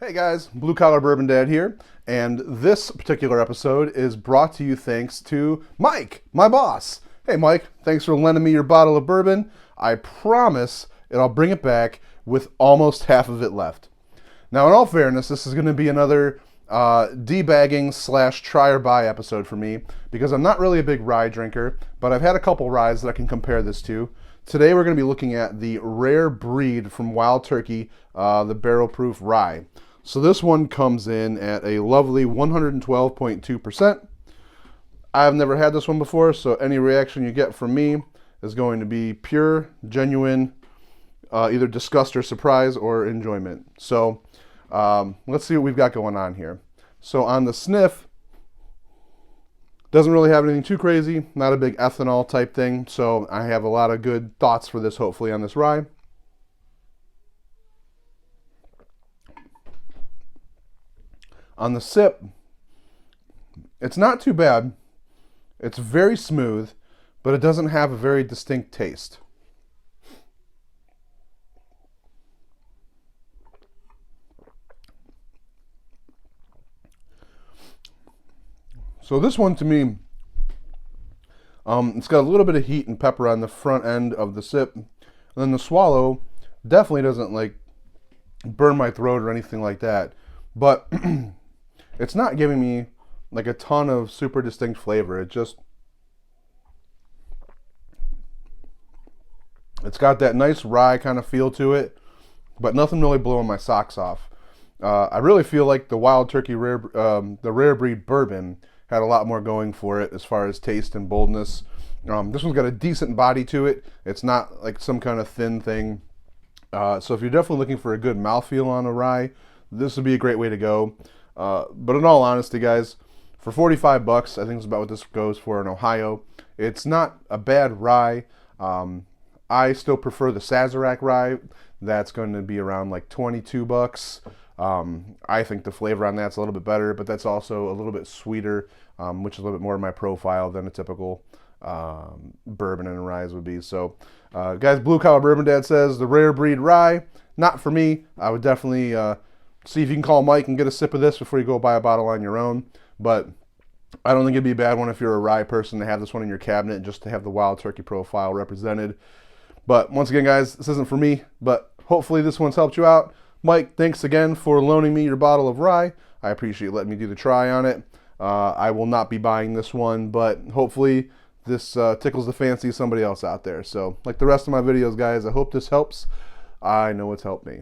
Hey guys, Blue Collar Bourbon Dad here, and this particular episode is brought to you thanks to Mike, my boss. Hey Mike, thanks for lending me your bottle of bourbon. I promise I'll bring it back with almost half of it left. Now, in all fairness, this is going to be another debagging / try or buy episode for me because I'm not really a big rye drinker, but I've had a couple ryes that I can compare this to. Today we're going to be looking at the Rare Breed from Wild Turkey, the barrel proof rye. So this one comes in at a lovely 112.2%. I've never had this one before, so any reaction you get from me is going to be pure, genuine, either disgust or surprise or enjoyment. So let's see what we've got going on here. So on the sniff, doesn't really have anything too crazy, not a big ethanol type thing, so I have a lot of good thoughts for this hopefully on this rye. On the sip, it's not too bad. It's very smooth, but it doesn't have a very distinct taste. So this one to me, it's got a little bit of heat and pepper on the front end of the sip. And then the swallow definitely doesn't like burn my throat or anything like that. But it's not giving me like a ton of super distinct flavor. It's got that nice rye kind of feel to it, but nothing really blowing my socks off. I really feel like the Wild Turkey the Rare Breed bourbon had a lot more going for it as far as taste and boldness. This one's got a decent body to it. It's not like some kind of thin thing. So if you're definitely looking for a good mouthfeel on a rye, this would be a great way to go. But in all honesty, guys, for 45 bucks, I think it's about what this goes for in Ohio. It's not a bad rye. I still prefer the Sazerac rye. That's going to be around like 22 bucks. I think the flavor on that's a little bit better, but that's also a little bit sweeter, which is a little bit more in my profile than a typical bourbon and rye would be. So, guys, Blue Collar Bourbon Dad says the Rare Breed rye, not for me. I would definitely see if you can call Mike and get a sip of this before you go buy a bottle on your own. But I don't think it'd be a bad one if you're a rye person to have this one in your cabinet just to have the Wild Turkey profile represented. But once again, guys, this isn't for me, but hopefully this one's helped you out. Mike, thanks again for loaning me your bottle of rye. I appreciate letting me do the try on it. I will not be buying this one, but hopefully this tickles the fancy of somebody else out there. So like the rest of my videos, guys, I hope this helps. I know it's helped me.